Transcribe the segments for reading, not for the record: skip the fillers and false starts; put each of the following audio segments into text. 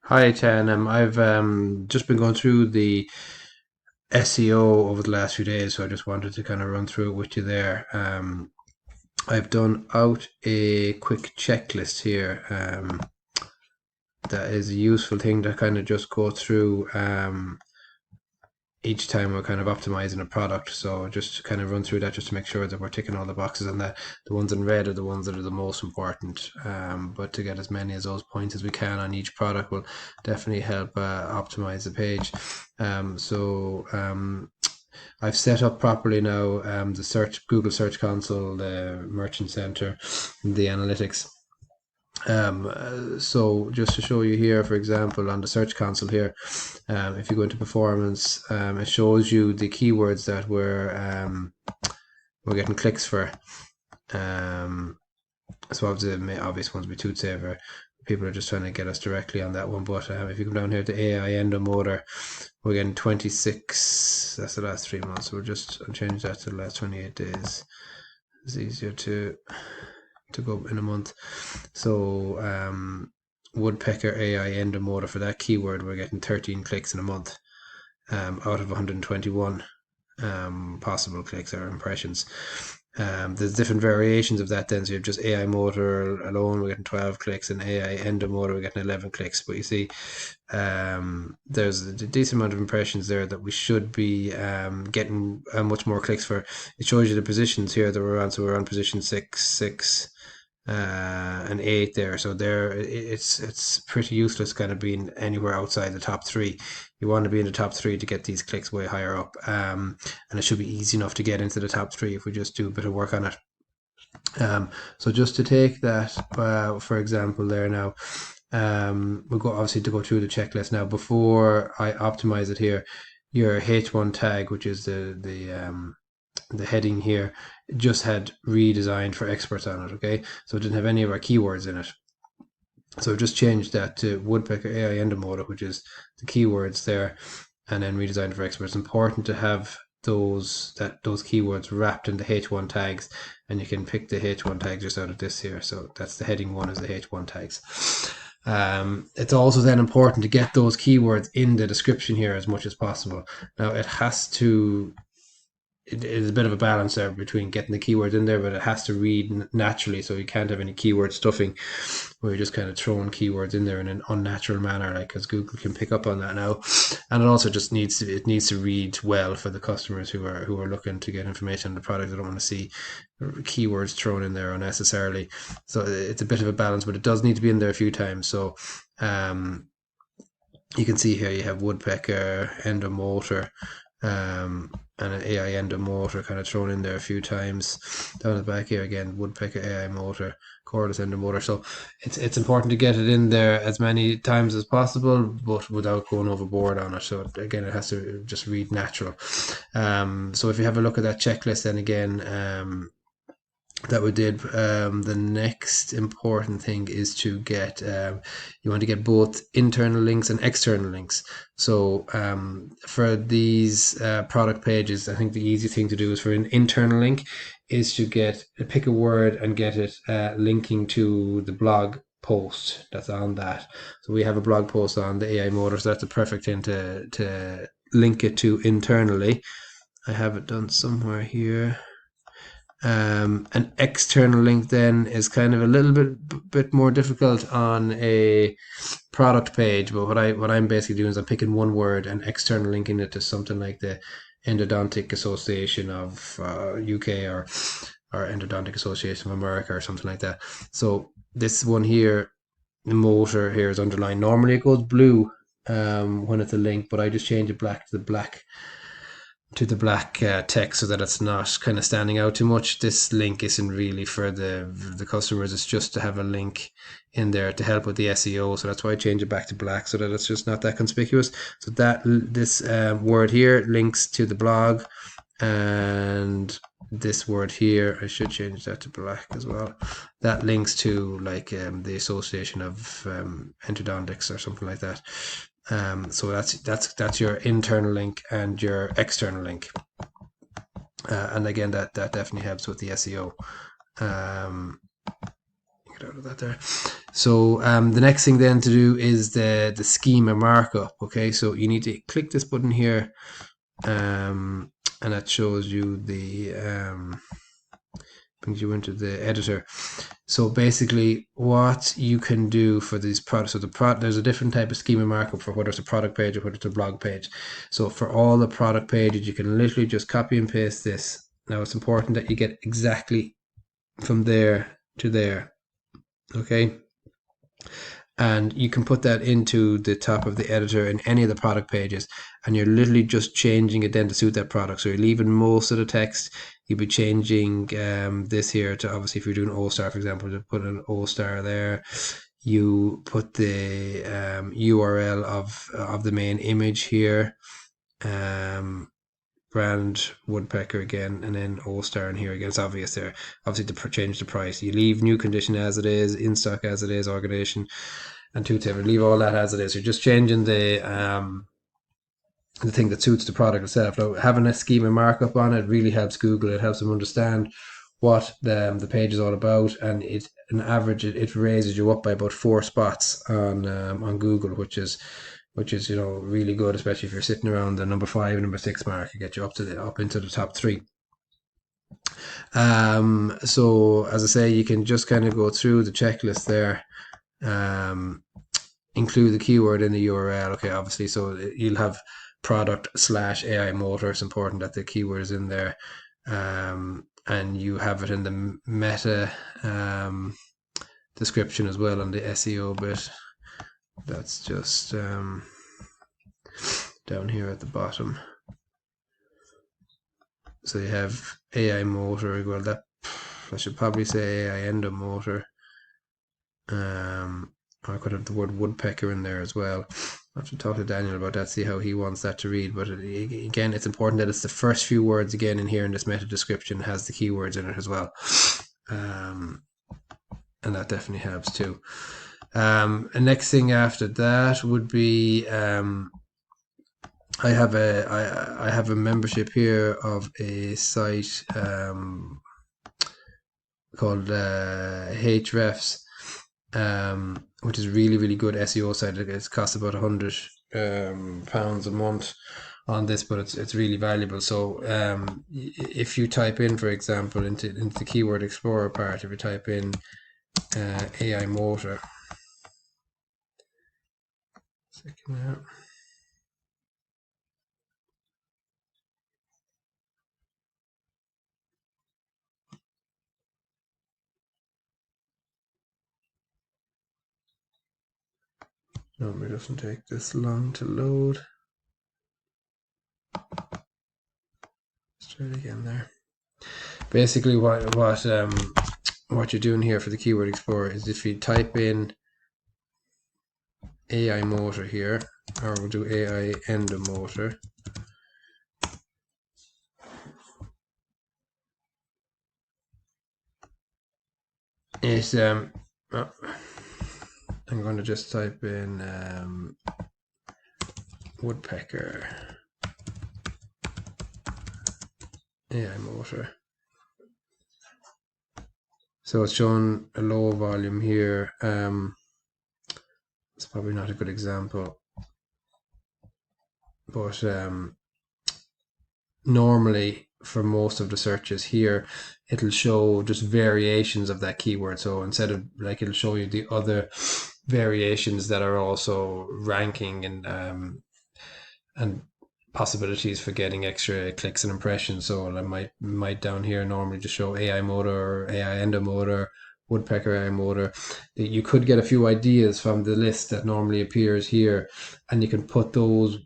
Hi, Tan. I've just been going through the SEO over the last few days, so I just wanted to kind of run through it with you there. I've done out a quick checklist here that is a useful thing to kind of just go through each time we're kind of optimizing a product. So just to kind of run through that just to make sure that we're ticking all the boxes and that the ones in red are the ones that are the most important. But to get as many of those points as we can on each product will definitely help optimize the page. I've set up properly now the search Google Search Console, the Merchant Center, the analytics. So just to show you here, for example, on the Search Console here, if you go into performance, it shows you the keywords that we're getting clicks for. Um, so obviously the obvious ones would be Tooth Saver. People are just trying to get us directly on that one. But if you come down here to AI Endomotor, we're getting 26. That's the last 3 months. So I'll change that to the last 28 days. It's easier to go in a month. So Woodpecker AI Endomotor for that keyword, we're getting 13 clicks in a month out of 121 possible clicks or impressions. There's different variations of that then. So you have just AI motor alone, we're getting 12 clicks, and AI endomotor, we're getting 11 clicks. But you see, there's a decent amount of impressions there that we should be getting much more clicks for. It shows you the positions here that we're on. So we're on position 6, 6, and 8 there. So it's pretty useless kind of being anywhere outside the top three. You want to be in the top three to get these clicks way higher up. And it should be easy enough to get into the top three if we just do a bit of work on it. So just to take that, for example, there now, we'll go obviously to go through the checklist now. Before I optimize it here, your H1 tag, which is the heading here, just had redesigned for experts on it. Okay, so it didn't have any of our keywords in it. So I've just changed that to Woodpecker AI Endomotor, which is the keywords there, and then redesigned for experts. It's important to have those keywords wrapped into H1 tags, and you can pick the H1 tags just out of this here. So that's the heading one is the H1 tags. It's also then important to get those keywords in the description here as much as possible. Now it is a bit of a balance there between getting the keywords in there, but it has to read naturally, so you can't have any keyword stuffing where you're just kind of throwing keywords in there in an unnatural manner, like because Google can pick up on that now, and it also just needs to read well for the customers who are looking to get information on the product. They don't want to see keywords thrown in there unnecessarily, so it's a bit of a balance, but it does need to be in there a few times. So um, you can see here you have Woodpecker, Endomotor, and an AI Endomotor kind of thrown in there a few times. Down the back here again, Woodpecker AI motor, cordless Endomotor. So it's important to get it in there as many times as possible, but without going overboard on it. So again, it has to just read natural. So if you have a look at that checklist, then again, that we did. The next important thing is to get you want to get both internal links and external links. So for these product pages, I think the easy thing to do is for an internal link is to pick a word and get it linking to the blog post that's on that. So we have a blog post on the AI motor, so that's a perfect thing to link it to internally. I have it done somewhere here. An external link then is kind of a little bit more difficult on a product page, but what I'm basically doing is I'm picking one word and external linking it to something like the Endodontic Association of UK or Endodontic Association of America or something like that. So this one here, the motor here is underlined. Normally it goes blue when it's a link, but I just change it black to the black text so that it's not kind of standing out too much. This link isn't really for the customers. It's just to have a link in there to help with the SEO. So that's why I change it back to black so that it's just not that conspicuous. So that this word here links to the blog, and this word here, I should change that to black as well. That links to like the Association of Endodontics or something like that. So that's your internal link and your external link, and again that definitely helps with the SEO. Um, Get out of that there. So the next thing then to do is the schema markup. Okay, so you need to click this button here, and that shows you the brings you into the editor. So basically, what you can do for these products, so there's a different type of schema markup for whether it's a product page or whether it's a blog page. So for all the product pages, you can literally just copy and paste this. Now it's important that you get exactly from there to there. Okay, and you can put that into the top of the editor in any of the product pages, and you're literally just changing it then to suit that product. So you're leaving most of the text. You'll be changing this here to, obviously, if you're doing All-Star, for example, to put an All-Star there. You put the URL of the main image here, brand Woodpecker again, and then All-Star in here again. It's obvious there. Obviously, to change the price, you leave new condition as it is, in stock as it is, organization and two table. Leave all that as it is. You're just changing the thing that suits the product itself. Now, having a schema markup on it really helps Google. It helps them understand what the page is all about, and an average it raises you up by about 4 spots on Google, which is really good, especially if you're sitting around the number 5 and number 6 mark. You get you up into the top 3. So as I say, you can just kind of go through the checklist there. Include the keyword in the URL. Okay, obviously, so you'll have product/AI motor. It's important that the keyword is in there, and you have it in the meta description as well on the SEO bit. That's just down here at the bottom. So you have AI motor. Well, that I should probably say AI endomotor. I could have the word woodpecker in there as well. I have to talk to Daniel about that, see how he wants that to read. But again, it's important that it's the first few words again in here in this meta description has the keywords in it as well. And that definitely helps too. And next thing after that would be I have a membership here of a site called Hrefs. Which is really good SEO site. It costs about £100 a month on this, but it's really valuable. So if you type in, for example, into the Keyword Explorer part, if you type in AI motor, second out. Normally doesn't take this long to load. Let's try it again there. Basically, what you're doing here for the Keyword Explorer is if you type in AI motor here, or we'll do AI endomotor. It's I'm going to just type in woodpecker AI motor. So it's showing a low volume here. It's probably not a good example, but normally for most of the searches here, it'll show just variations of that keyword. So instead of it'll show you the other variations that are also ranking and possibilities for getting extra clicks and impressions. So I might down here normally just show AI motor or AI endomotor, woodpecker AI motor. You could get a few ideas from the list that normally appears here, and you can put those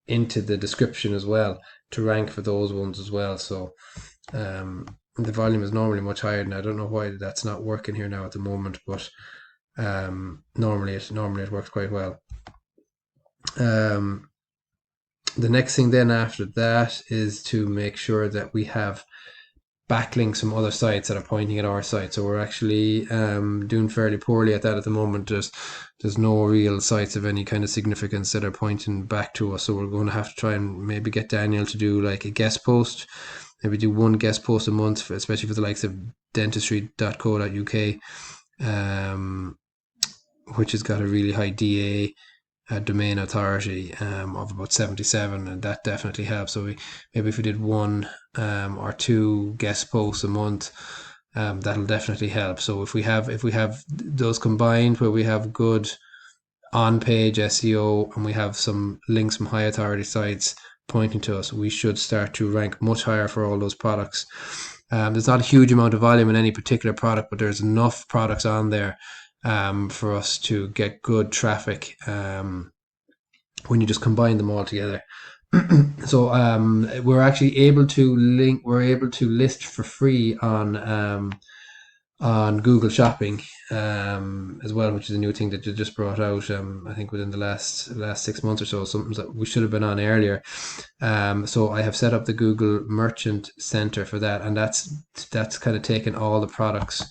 into the description as well to rank for those ones as well. So the volume is normally much higher, and I don't know why that's not working here now at the moment, but normally it works quite well. The next thing then after that is to make sure that we have backlinks from other sites that are pointing at our site. So we're actually doing fairly poorly at that at the moment. There's no real sites of any kind of significance that are pointing back to us. So we're going to have to try and maybe get Daniel to do like a guest post maybe do one guest post a month, especially for the likes of dentistry.co.uk, which has got a really high DA domain authority of about 77, and that definitely helps. So maybe if we did one or two guest posts a month, that'll definitely help. So if we have those combined, where we have good on-page SEO and we have some links from high authority sites pointing to us, we should start to rank much higher for all those products. There's not a huge amount of volume in any particular product, but there's enough products on there for us to get good traffic when you just combine them all together. So we're actually able to list for free on Google Shopping as well, which is a new thing that you just brought out. I think within the last 6 months or so, something that we should have been on earlier. So I have set up the Google Merchant Center for that, and that's kind of taken all the products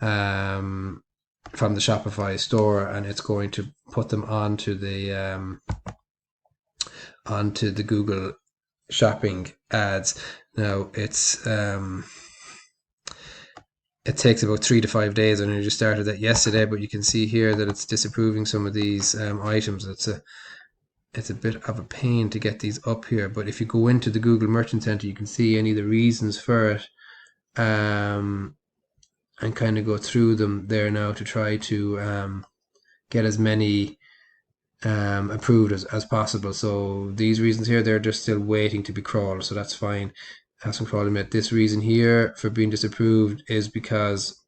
from the Shopify store, and it's going to put them onto the Google Shopping ads. Now it takes about 3 to 5 days. I only just started that yesterday, but you can see here that it's disapproving some of these items. It's a bit of a pain to get these up here, but if you go into the Google Merchant Center, you can see any of the reasons for it, and kind of go through them there now to try to get as many approved as possible. So these reasons here, they're just still waiting to be crawled, so that's fine. Have some crawling met. This reason here for being disapproved is because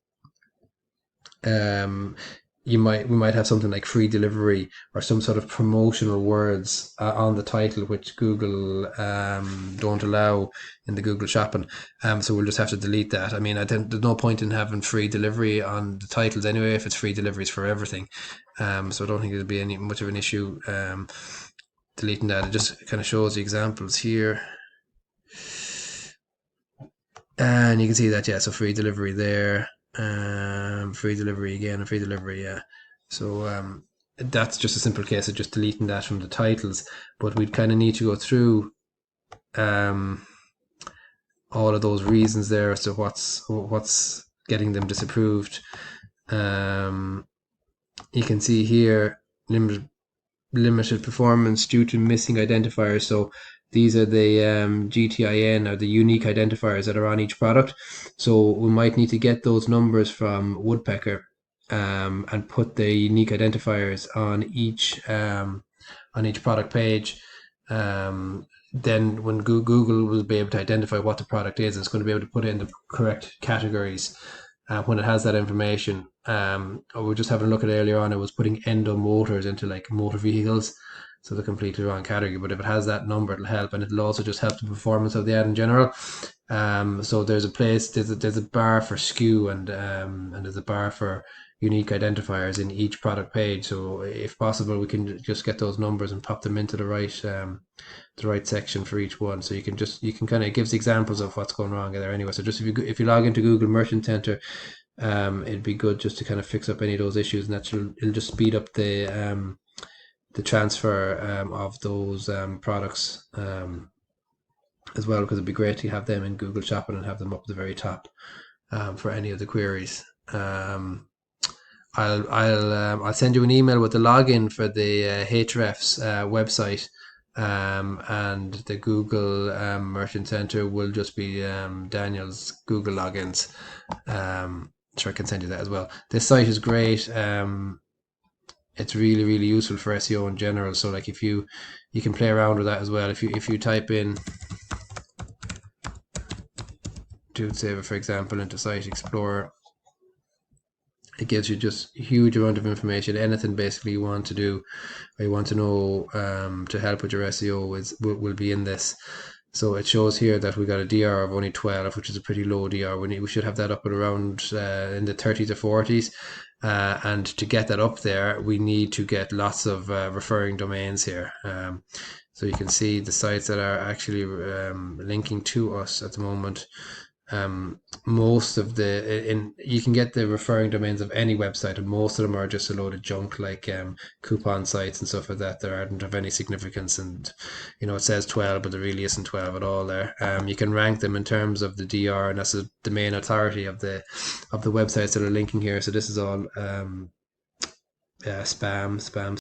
we might have something like free delivery or some sort of promotional words on the title, which Google don't allow in the Google Shopping. So we'll just have to delete that. I mean, I think there's no point in having free delivery on the titles anyway if it's free deliveries for everything. So I don't think it'll be any much of an issue deleting that. It just kind of shows the examples here. And you can see that, yeah, so free delivery there, free delivery again, and free delivery, yeah. So that's just a simple case of just deleting that from the titles. But we'd kind of need to go through all of those reasons there as to what's getting them disapproved. You can see here limited performance due to missing identifiers. So these are the GTIN, or the unique identifiers that are on each product. So we might need to get those numbers from Woodpecker and put the unique identifiers on each product page. Then when Google will be able to identify what the product is, it's going to be able to put in the correct categories when it has that information. We were just having a look at earlier on, it was putting Endo Motors into like motor vehicles. So the completely wrong category, but if it has that number, it'll help, and it'll also just help the performance of the ad in general. So there's a bar for SKU and there's a bar for unique identifiers in each product page. So if possible, we can just get those numbers and pop them into the right section for each one. So you can kind of, it gives examples of what's going wrong there anyway. So just if you log into Google Merchant Center, it'd be good just to kind of fix up any of those issues, and it'll just speed up the transfer of those products as well, because it'd be great to have them in Google Shopping and have them up at the very top for any of the queries. I'll send you an email with the login for the Hrefs website, and the Google Merchant Center will just be Daniel's Google logins. Sure, I can send you that as well. This site is great. It's really, really useful for SEO in general. So like if you can play around with that as well. If you type in Dude Saver, for example, into Site Explorer, it gives you just a huge amount of information. Anything basically you want to do or you want to know to help with your SEO will be in this. So it shows here that we got a DR of only 12, which is a pretty low DR. We should have that up at around in the 30s or 40s. And to get that up there, we need to get lots of referring domains here. So you can see the sites that are actually linking to us at the moment. Most of the in you can get the referring domains of any website, and most of them are just a load of junk, like coupon sites and stuff like that. That aren't of any significance, and it says 12, but there really isn't 12 at all there. You can rank them in terms of the DR, and that's the main authority of the websites that are linking here. So this is all spam, spam,